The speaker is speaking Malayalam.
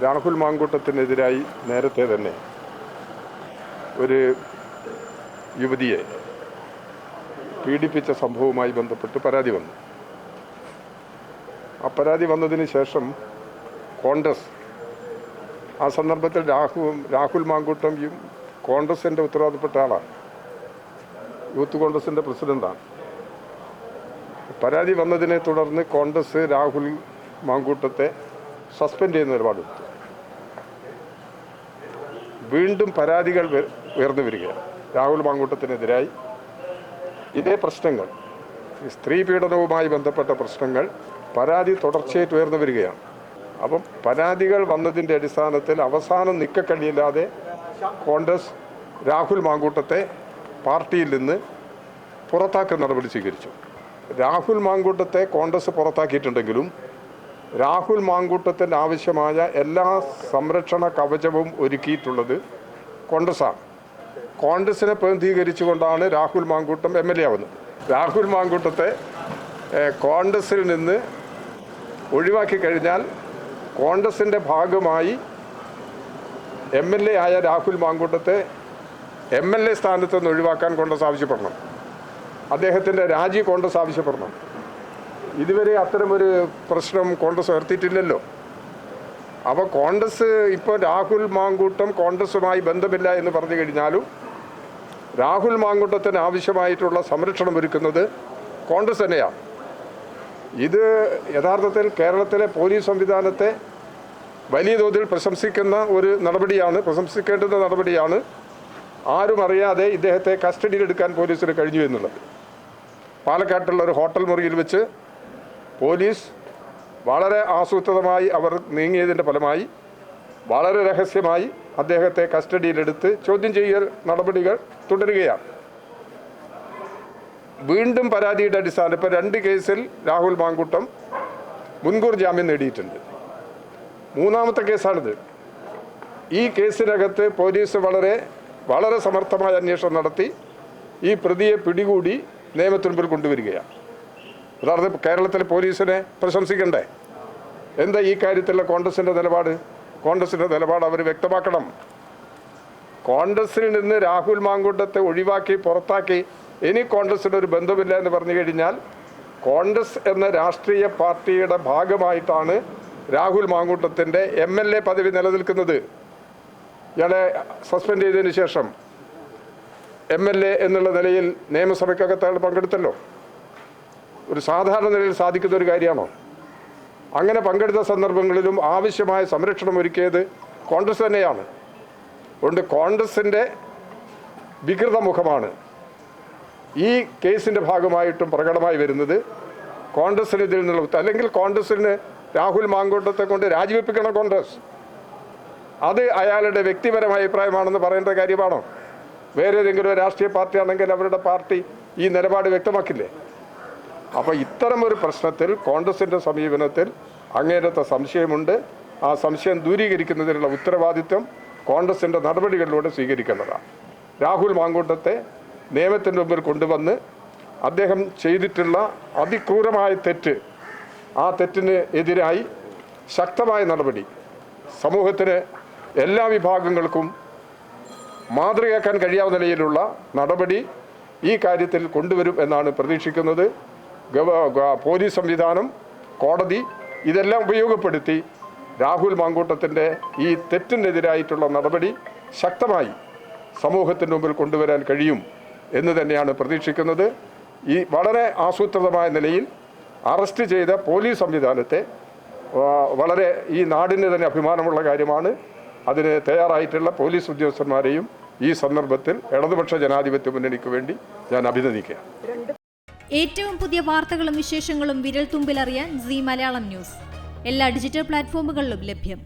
രാഹുൽ മാങ്കൂട്ടത്തിനെതിരായി നേരത്തെ തന്നെ ഒരു യുവതിയെ പീഡിപ്പിച്ച സംഭവവുമായി ബന്ധപ്പെട്ട് പരാതി വന്നു. ആ പരാതി വന്നതിന് ശേഷം കോൺഗ്രസ് ആ സന്ദർഭത്തിൽ രാഹുൽ മാങ്കൂട്ടം കോൺഗ്രസിൻ്റെ ഉത്തരവാദിത്തപ്പെട്ട ആളാണ്, യൂത്ത് കോൺഗ്രസിൻ്റെ പ്രസിഡൻ്റാണ്. പരാതി വന്നതിനെ തുടർന്ന് കോൺഗ്രസ് രാഹുൽ മാങ്കൂട്ടത്തെ സസ്പെൻഡ് ചെയ്യുന്ന നിലപാടെടുത്തു. വീണ്ടും പരാതികൾ ഉയർന്നു വരികയാണ് രാഹുൽ മാങ്കൂട്ടത്തിനെതിരായി. ഇതേ പ്രശ്നങ്ങൾ, സ്ത്രീ പീഡനവുമായി ബന്ധപ്പെട്ട പ്രശ്നങ്ങൾ പരാതി തുടർച്ചയായിട്ട് ഉയർന്നു വരികയാണ്. അപ്പം പരാതികൾ വന്നതിൻ്റെ അടിസ്ഥാനത്തിൽ അവസാനം നിൽക്കക്കള്ളിയില്ലാതെ കോൺഗ്രസ് രാഹുൽ മാങ്കൂട്ടത്തെ പാർട്ടിയിൽ നിന്ന് പുറത്താക്കുന്ന നടപടി സ്വീകരിച്ചു. രാഹുൽ മാങ്കൂട്ടത്തെ കോൺഗ്രസ് പുറത്താക്കിയിട്ടുണ്ടെങ്കിലും രാഹുൽ മാങ്കൂട്ടത്തിന് ആവശ്യമായ എല്ലാ സംരക്ഷണ കവചവും ഒരുക്കിയിട്ടുള്ളത് കോൺഗ്രസ്സാണ്. കോൺഗ്രസിനെ പ്രതിനിധീകരിച്ചുകൊണ്ടാണ് രാഹുൽ മാങ്കൂട്ടം MLA ആവുന്നത്. രാഹുൽ മാങ്കൂട്ടത്തെ കോൺഗ്രസിൽ നിന്ന് ഒഴിവാക്കി കഴിഞ്ഞാൽ കോൺഗ്രസിൻ്റെ ഭാഗമായി MLA ആയ രാഹുൽ മാങ്കൂട്ടത്തെ MLA സ്ഥാനത്ത് നിന്ന് ഒഴിവാക്കാൻ കോൺഗ്രസ് ആവശ്യപ്പെടണം. അദ്ദേഹത്തിൻ്റെ രാജി കോൺഗ്രസ് ആവശ്യപ്പെടണം. ഇതുവരെ അത്തരമൊരു പ്രശ്നം കോൺഗ്രസ് ഉയർത്തിയിട്ടില്ലല്ലോ. അപ്പോൾ കോൺഗ്രസ് ഇപ്പോൾ രാഹുൽ മാങ്കൂട്ടം കോൺഗ്രസുമായി ബന്ധമില്ല എന്ന് പറഞ്ഞു കഴിഞ്ഞാലും രാഹുൽ മാങ്കൂട്ടത്തിന് ആവശ്യമായിട്ടുള്ള സംരക്ഷണം ഒരുക്കുന്നത് കോൺഗ്രസ് തന്നെയാണ്. ഇത് യഥാർത്ഥത്തിൽ കേരളത്തിലെ പോലീസ് സംവിധാനത്തെ വലിയ തോതിൽ പ്രശംസിക്കുന്ന ഒരു നടപടിയാണ്, പ്രശംസിക്കേണ്ടുന്ന നടപടിയാണ്. ആരും അറിയാതെ ഇദ്ദേഹത്തെ കസ്റ്റഡിയിലെടുക്കാൻ പോലീസിന് കഴിഞ്ഞു എന്നുള്ളത്. പാലക്കാട്ടുള്ള ഒരു ഹോട്ടൽ മുറിയിൽ വെച്ച് പോലീസ് വളരെ ആസൂത്രിതമായി അവർ നീങ്ങിയതിൻ്റെ ഫലമായി വളരെ രഹസ്യമായി അദ്ദേഹത്തെ കസ്റ്റഡിയിലെടുത്ത് ചോദ്യം ചെയ്യൽ നടപടികൾ തുടരുകയാണ്. വീണ്ടും പരാതിയുടെ അടിസ്ഥാനം ഇപ്പോൾ 2 കേസിൽ രാഹുൽ മാങ്കൂട്ടം മുൻകൂർ ജാമ്യം നേടിയിട്ടുണ്ട്. 3ാമത്തെ കേസാണിത്. ഈ കേസിനകത്ത് പോലീസ് വളരെ സമർത്ഥമായ അന്വേഷണം നടത്തി ഈ പ്രതിയെ പിടികൂടി നിയമത്തിന് മുമ്പിൽ കൊണ്ടുവരികയാണ്. യഥാർത്ഥത്തിൽ കേരളത്തിലെ പോലീസിനെ പ്രശംസിക്കണ്ടേ? എന്താ ഈ കാര്യത്തിലുള്ള കോൺഗ്രസിൻ്റെ നിലപാട്? കോൺഗ്രസിൻ്റെ നിലപാട് അവർ വ്യക്തമാക്കണം. കോൺഗ്രസിൽ നിന്ന് രാഹുൽ മാങ്കൂട്ടത്തെ ഒഴിവാക്കി പുറത്താക്കി ഇനി കോൺഗ്രസിന് ഒരു ബന്ധമില്ല എന്ന് പറഞ്ഞു കഴിഞ്ഞാൽ കോൺഗ്രസ് എന്ന രാഷ്ട്രീയ പാർട്ടിയുടെ ഭാഗമായിട്ടാണ് രാഹുൽ മാങ്കൂട്ടത്തിൻ്റെ MLA പദവി നിലനിൽക്കുന്നത്. ഇയാളെ സസ്പെൻഡ് ചെയ്തതിന് ശേഷം MLA എന്നുള്ള നിലയിൽ നിയമസഭയ്ക്കകത്ത് അയാൾ പങ്കെടുത്തല്ലോ. ഒരു സാധാരണ നിലയിൽ സാധിക്കുന്ന ഒരു കാര്യമാണോ? അങ്ങനെ പങ്കെടുത്ത സന്ദർഭങ്ങളിലും ആവശ്യമായ സംരക്ഷണം ഒരുക്കിയത് കോൺഗ്രസ് തന്നെയാണ്. അതുകൊണ്ട് കോൺഗ്രസിൻ്റെ വികൃത മുഖമാണ് ഈ കേസിൻ്റെ ഭാഗമായിട്ടും പ്രകടമായി വരുന്നത്. കോൺഗ്രസിന് ഇതിൽ നിന്നുള്ള അല്ലെങ്കിൽ കോൺഗ്രസിന് രാഹുൽ മാങ്കൂട്ടത്തെ കൊണ്ട് രാജിവെപ്പിക്കണം കോൺഗ്രസ്. അത് അയാളുടെ വ്യക്തിപരമായ അഭിപ്രായമാണെന്ന് പറയേണ്ട കാര്യമാണോ? വേറെ ഏതെങ്കിലും രാഷ്ട്രീയ പാർട്ടി ആണെങ്കിൽ അവരുടെ പാർട്ടി ഈ നിലപാട് വ്യക്തമാക്കില്ലേ? അപ്പോൾ ഇത്തരമൊരു പ്രശ്നത്തിൽ കോൺഗ്രസിൻ്റെ സമീപനത്തിൽ അങ്ങേയറ്റത്തെ സംശയമുണ്ട്. ആ സംശയം ദൂരീകരിക്കുന്നതിനുള്ള ഉത്തരവാദിത്വം കോൺഗ്രസിൻ്റെ നടപടികളിലൂടെ സ്വീകരിക്കേണ്ടതാണ്. രാഹുൽ മാങ്കൂട്ടത്തെ നിയമത്തിൻ്റെ മുമ്പിൽ കൊണ്ടുവന്ന് അദ്ദേഹം ചെയ്തിട്ടുള്ള അതിക്രൂരമായ തെറ്റ്, ആ തെറ്റിന് എതിരായി ശക്തമായ നടപടി സമൂഹത്തിന് എല്ലാ വിഭാഗങ്ങൾക്കും മാതൃകയാക്കാൻ കഴിയാവുന്ന നിലയിലുള്ള നടപടി ഈ കാര്യത്തിൽ കൊണ്ടുവരും എന്നാണ് പ്രതീക്ഷിക്കുന്നത്. പോലീസ് സംവിധാനം, കോടതി ഇതെല്ലാം ഉപയോഗപ്പെടുത്തി രാഹുൽ മാങ്കൂട്ടത്തിൻ്റെ ഈ തെറ്റിനെതിരായിട്ടുള്ള നടപടി ശക്തമായി സമൂഹത്തിൻ്റെ മുമ്പിൽ കൊണ്ടുവരാൻ കഴിയും എന്ന് തന്നെയാണ് പ്രതീക്ഷിക്കുന്നത്. ഈ വളരെ ആസൂത്രിതമായ നിലയിൽ അറസ്റ്റ് ചെയ്ത പോലീസ് സംവിധാനത്തെ വളരെ ഈ നാടിന് തന്നെ അഭിമാനമുള്ള കാര്യമാണ്. അതിന് തയ്യാറായിട്ടുള്ള പോലീസ് ഉദ്യോഗസ്ഥന്മാരെയും ഈ സന്ദർഭത്തിൽ ഇടതുപക്ഷ ജനാധിപത്യ മുന്നണിക്ക് വേണ്ടി ഞാൻ അഭിനന്ദിക്കുകയാണ്. ഏറ്റവും പുതിയ വാർത്തകളും വിശേഷങ്ങളും വിരൽ തുമ്പിലറിയാൻ സീ മലയാളം ന്യൂസ് എല്ലാ ഡിജിറ്റൽ പ്ലാറ്റ്ഫോമുകളിലും ലഭ്യം.